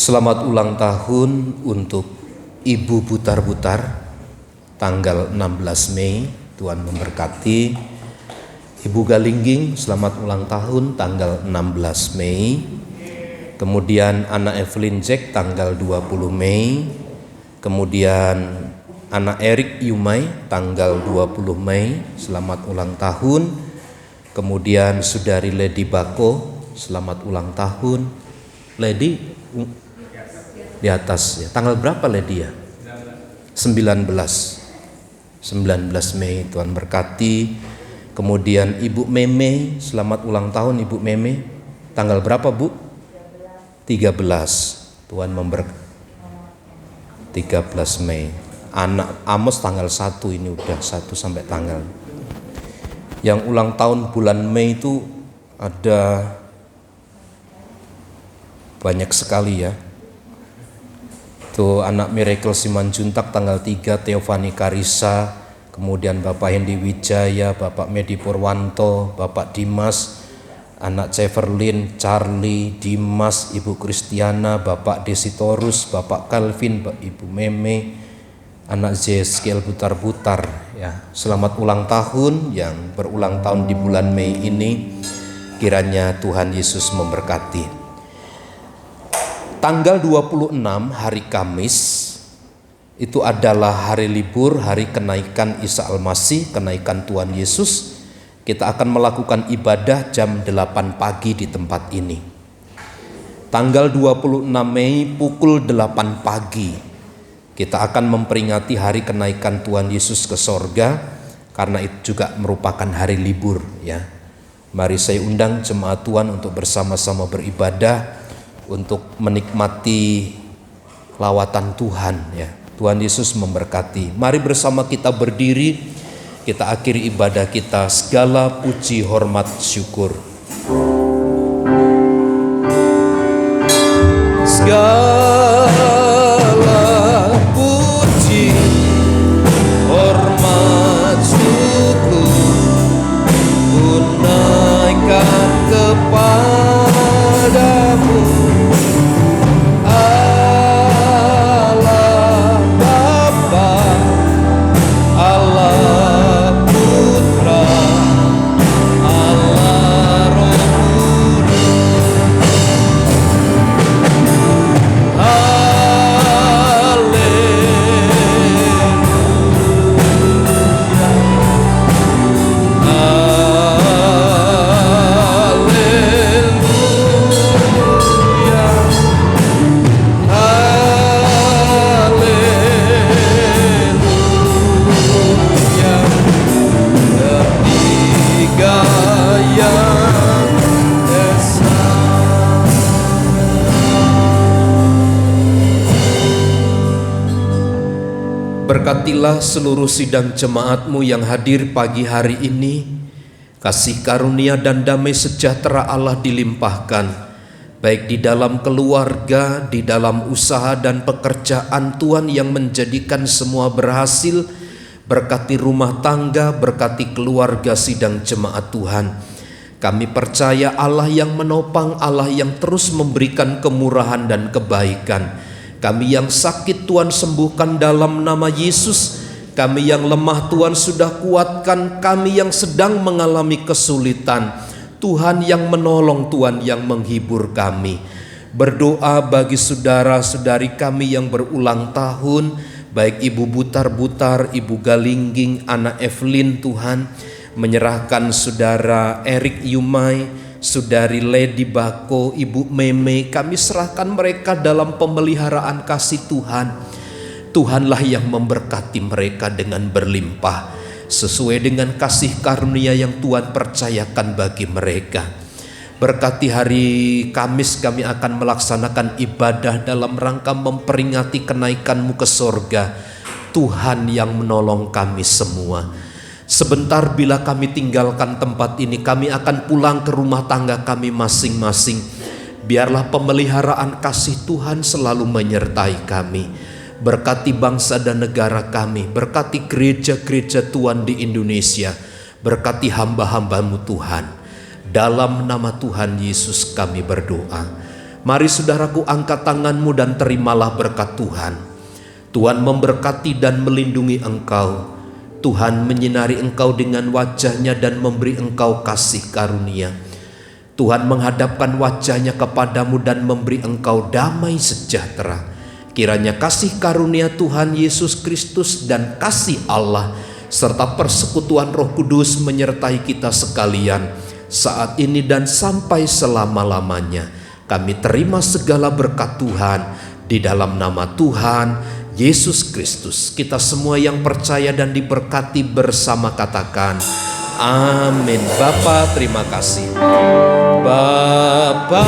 Selamat ulang tahun untuk Ibu Butar-Butar, tanggal 16 Mei, Tuhan memberkati. Ibu Galingging, selamat ulang tahun tanggal 16 Mei. Kemudian anak Evelyn Jack tanggal 20 Mei. Kemudian anak Erik Yumai tanggal 20 Mei, selamat ulang tahun. Kemudian saudari Lady Bako, selamat ulang tahun. Lady di atas ya. Tanggal berapa Lady ya? 19 Mei, Tuhan berkati. Kemudian Ibu Meme, selamat ulang tahun Ibu Meme. Tanggal berapa Bu? 13. Tuhan memberkati. 13 Mei. Anak Amos tanggal 1, ini udah 1 sampai tanggal. Yang ulang tahun bulan Mei itu ada banyak sekali ya. Itu anak Miracle Simanjuntak tanggal 3, Teofani Karisa. kemudian Bapak Hendi Wijaya, Bapak Medi Purwanto, Bapak Dimas, anak Ceverlin, Charlie, Dimas, Ibu Kristiana, Bapak Desitorus, Bapak Calvin, Ibu Meme, anak Zeskiel Butar-Butar ya. Selamat ulang tahun yang berulang tahun di bulan Mei ini. Kiranya Tuhan Yesus memberkati. Tanggal 26 hari Kamis itu adalah hari libur, hari kenaikan Isa Al-Masih, kenaikan Tuhan Yesus. Kita akan melakukan ibadah jam 8 pagi di tempat ini. Tanggal 26 Mei pukul 8 pagi kita akan memperingati hari kenaikan Tuhan Yesus ke sorga, karena itu juga merupakan hari libur ya. Mari saya undang jemaat Tuhan untuk bersama-sama beribadah, untuk menikmati lawatan Tuhan ya. Tuhan Yesus memberkati. Mari bersama kita berdiri, kita akhiri ibadah kita. Segala puji, hormat, syukur. Segala puji, hormat, syukur tunaikan kepadamu, Allah Bapa, Allah Putra, Allah Roh Berkatilah seluruh sidang jemaat-Mu yang hadir pagi hari ini. Kasih karunia dan damai sejahtera Allah dilimpahkan, baik di dalam keluarga, di dalam usaha dan pekerjaan Tuhan yang menjadikan semua berhasil. Berkati rumah tangga, berkati keluarga sidang jemaat Tuhan. Kami percaya Allah yang menopang, Allah yang terus memberikan kemurahan dan kebaikan. Kami yang sakit Tuhan sembuhkan dalam nama Yesus. Kami yang lemah Tuhan sudah kuatkan. Kami yang sedang mengalami kesulitan, Tuhan yang menolong, Tuhan yang menghibur kami. Berdoa bagi saudara-saudari kami yang berulang tahun, baik Ibu Butar-Butar, Ibu Galingging, anak Evelyn, Tuhan. Menyerahkan saudara Erik Yumai, Saudari Lady Bako, Ibu Meme, kami serahkan mereka dalam pemeliharaan kasih Tuhan. Tuhanlah yang memberkati mereka dengan berlimpah, sesuai dengan kasih karunia yang Tuhan percayakan bagi mereka. Berkati hari Kamis kami akan melaksanakan ibadah dalam rangka memperingati kenaikan-Mu ke sorga. Tuhan yang menolong kami semua. Sebentar bila kami tinggalkan tempat ini, kami akan pulang ke rumah tangga kami masing-masing. Biarlah pemeliharaan kasih Tuhan selalu menyertai kami. Berkati bangsa dan negara kami, berkati gereja-gereja Tuhan di Indonesia, berkati hamba-hamba-Mu Tuhan. Dalam nama Tuhan Yesus kami berdoa. Mari saudaraku, angkat tanganmu dan terimalah berkat Tuhan. Tuhan memberkati dan melindungi engkau. Tuhan menyinari engkau dengan wajah-Nya dan memberi engkau kasih karunia. Tuhan menghadapkan wajah-Nya kepadamu dan memberi engkau damai sejahtera. Kiranya kasih karunia Tuhan Yesus Kristus dan kasih Allah serta persekutuan Roh Kudus menyertai kita sekalian saat ini dan sampai selama-lamanya. Kami terima segala berkat Tuhan di dalam nama Tuhan Yesus Kristus. Kita semua yang percaya dan diberkati bersama katakan amin. Bapa, terima kasih. Bapa,